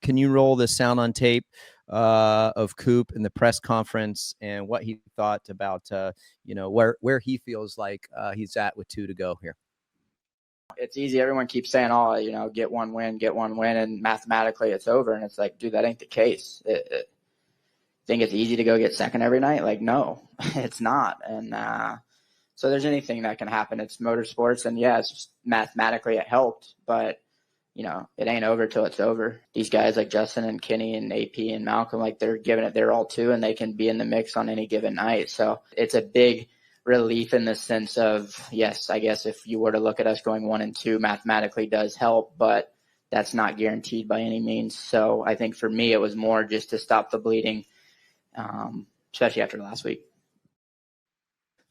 can you roll the sound on tape of Coop in the press conference and what he thought about, where he feels like he's at with 2 to go here? It's easy. Everyone keeps saying, oh, get one win, and mathematically it's over. And it's like, dude, that ain't the case. Think it's easy to go get second every night? Like, no, it's not. And so there's anything that can happen. It's motorsports, and yeah, it's just mathematically it helped, but it ain't over till it's over. These guys like Justin and Kenny and AP and Malcolm, like they're giving it their all too, and they can be in the mix on any given night. So it's a big relief in the sense of, yes, I guess if you were to look at us going 1 and 2, mathematically does help, but that's not guaranteed by any means. So I think for me, it was more just to stop the bleeding, especially after last week.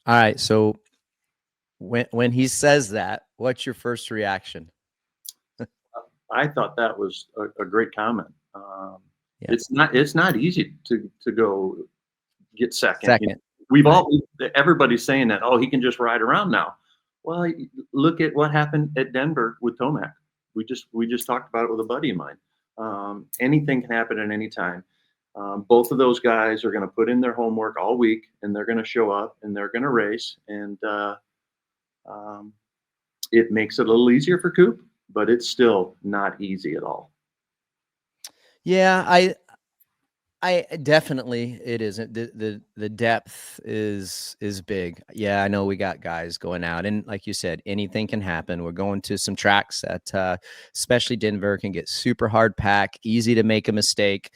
All right. So when he says that, what's your first reaction? I thought that was a great comment. It's not easy to go get second. Everybody's saying that, oh, he can just ride around now. Well, look at what happened at Denver with Tomac. We just talked about it with a buddy of mine. Anything can happen at any time. Both of those guys are going to put in their homework all week, and they're going to show up and they're going to race, and it makes it a little easier for Coop, but it's still not easy at all. Yeah, I definitely, it isn't. The depth is big. Yeah, I know we got guys going out, and like you said, anything can happen. We're going to some tracks that, especially Denver, can get super hard pack, easy to make a mistake.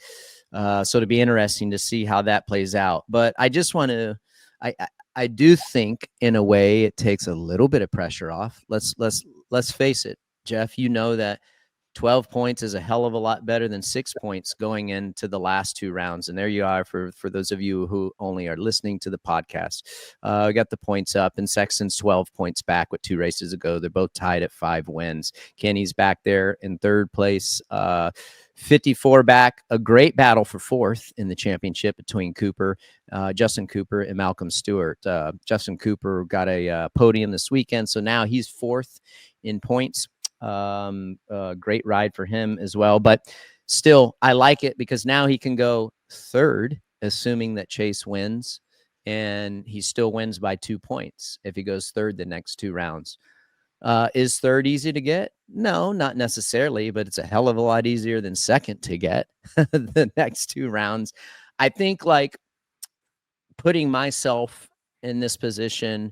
So it'll be interesting to see how that plays out. But I just want to, I do think in a way it takes a little bit of pressure off. Let's face it, Jeff. You know that 12 points is a hell of a lot better than 6 points going into the last 2 rounds. And there you are for those of you who only are listening to the podcast. We got the points up, and Sexton's 12 points back with 2 races to go. They're both tied at 5 wins. Kenny's back there in 3rd place, 54 back. A great battle for 4th in the championship between Justin Cooper and Malcolm Stewart. Justin Cooper got a podium this weekend, so now he's 4th in points. Great ride for him as well, but still I like it because now he can go 3rd, assuming that Chase wins, and he still wins by 2 points if he goes 3rd the next 2 rounds. Is 3rd easy to get? No, not necessarily, but it's a hell of a lot easier than 2nd to get the next 2 rounds. I think, like, putting myself in this position,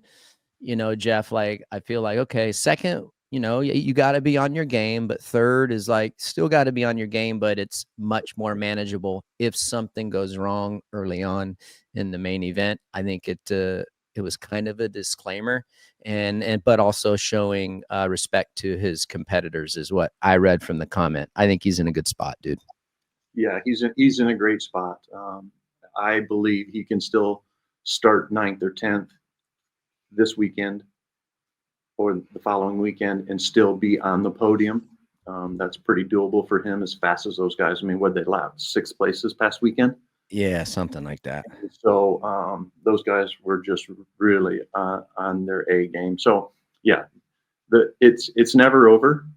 Jeff, like, I feel like, okay, 2nd, you got to be on your game, but 3rd is like still got to be on your game, but it's much more manageable if something goes wrong early on in the main event. I think it was kind of a disclaimer but also showing respect to his competitors is what I read from the comment. I think he's in a good spot, dude. Yeah, he's in a great spot. I believe he can still start 9th or 10th this weekend or the following weekend and still be on the podium. That's pretty doable for him as fast as those guys. I mean, what they lap? 6th place this past weekend? Yeah, something like that. So those guys were just really on their A game. So yeah, it's never over,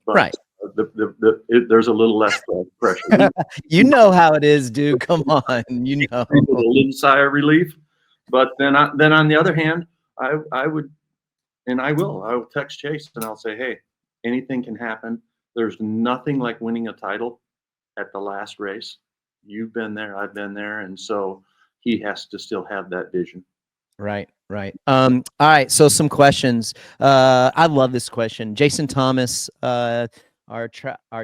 but right. There's a little less pressure. You know how it is, dude. Come on, a little sigh of relief. But then on the other hand, I would. And I will text Chase and I'll say, hey, anything can happen. There's nothing like winning a title at the last race. You've been there, I've been there. And so he has to still have that vision. Right. All right. So some questions. I love this question. Jason Thomas, our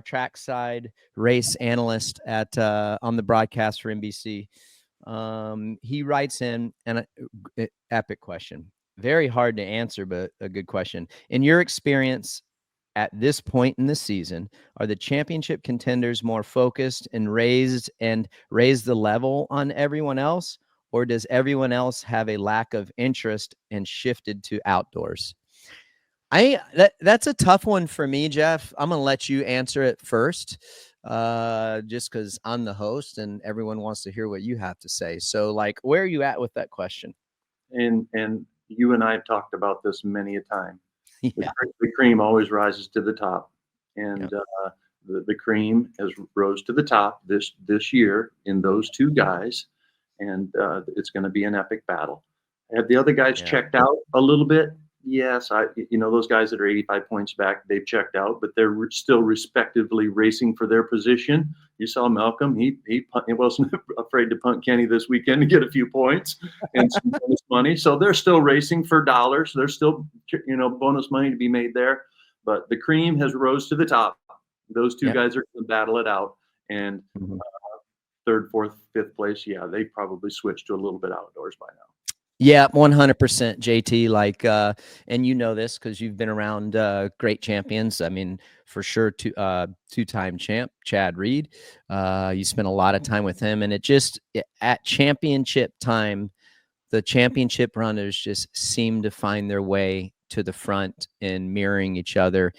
trackside race analyst on the broadcast for NBC. He writes in an epic question. Very hard to answer, but a good question. In your experience at this point in the season, are the championship contenders more focused and raised the level on everyone else, or does everyone else have a lack of interest and shifted to outdoors? That's a tough one for me, Jeff. I'm going to let you answer it first, just because I'm the host and everyone wants to hear what you have to say. So, like, where are you at with that question? And you and I have talked about this many a time. Yeah. The cream always rises to the top. And the cream has rose to the top this year in those two guys, and it's going to be an epic battle. Have the other guys checked out a little bit? Yes, those guys that are 85 points back, they've checked out, but they're still respectively racing for their position. You saw Malcolm; he wasn't afraid to punt Kenny this weekend to get a few points and some bonus money. So they're still racing for dollars. There's still bonus money to be made there. But the cream has rose to the top. Those two guys are going to battle it out, and third, fourth, fifth place. Yeah, they probably switched to a little bit outdoors by now. Yeah, 100% JT. Like, and you know this because you've been around great champions. I mean, for sure, two-time champ Chad Reed. You spent a lot of time with him, and at championship time, the championship runners just seem to find their way to the front and mirroring each other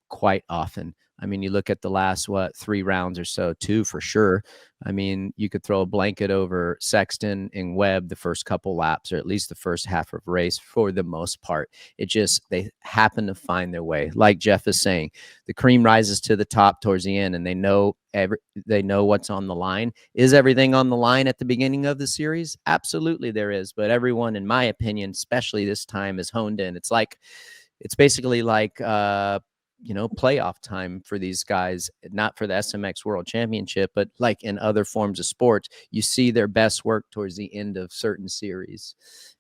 quite often. I mean, you look at the last, 3 rounds or so, 2 for sure. I mean, you could throw a blanket over Sexton and Webb the first couple laps, or at least the first half of race for the most part. They happen to find their way. Like Jeff is saying, the cream rises to the top towards the end, and they know what's on the line. Is everything on the line at the beginning of the series? Absolutely there is. But everyone, in my opinion, especially this time, is honed in. It's basically like, playoff time for these guys, not for the SMX World Championship, but like in other forms of sports, you see their best work towards the end of certain series.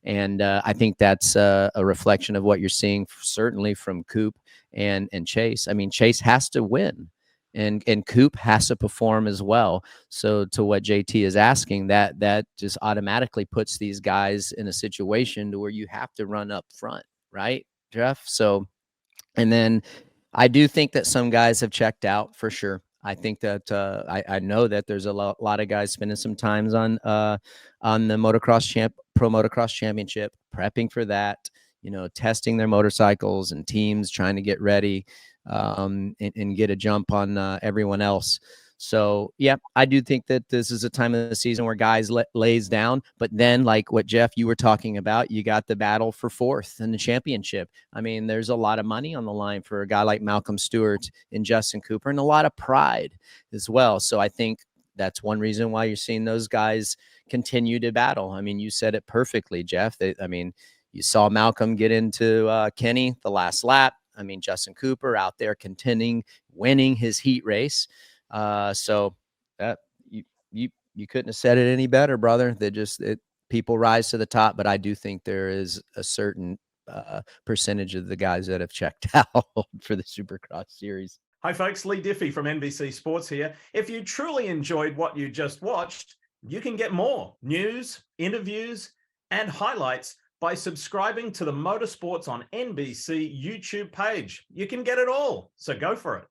And I think that's a reflection of what you're seeing, certainly from Coop and Chase. I mean, Chase has to win, and Coop has to perform as well. So to what JT is asking, that just automatically puts these guys in a situation to where you have to run up front, right, Jeff? So, and then I do think that some guys have checked out for sure. I think that I know that there's a lot of guys spending some times on the Pro Motocross Championship, prepping for that, testing their motorcycles and teams, trying to get ready and get a jump on everyone else. So, yeah, I do think that this is a time of the season where guys lays down. But then, like what, Jeff, you were talking about, you got the battle for fourth in the championship. I mean, there's a lot of money on the line for a guy like Malcolm Stewart and Justin Cooper, and a lot of pride as well. So I think that's one reason why you're seeing those guys continue to battle. I mean, you said it perfectly, Jeff. You saw Malcolm get into Kenny the last lap. I mean, Justin Cooper out there contending, winning his heat race. So that you couldn't have said it any better, brother. People rise to the top, but I do think there is a certain percentage of the guys that have checked out for the Supercross series. Hi folks, Lee Diffie from NBC Sports here. If you truly enjoyed what you just watched, you can get more news, interviews, and highlights by subscribing to the Motorsports on NBC YouTube page. You can get it all, so go for it.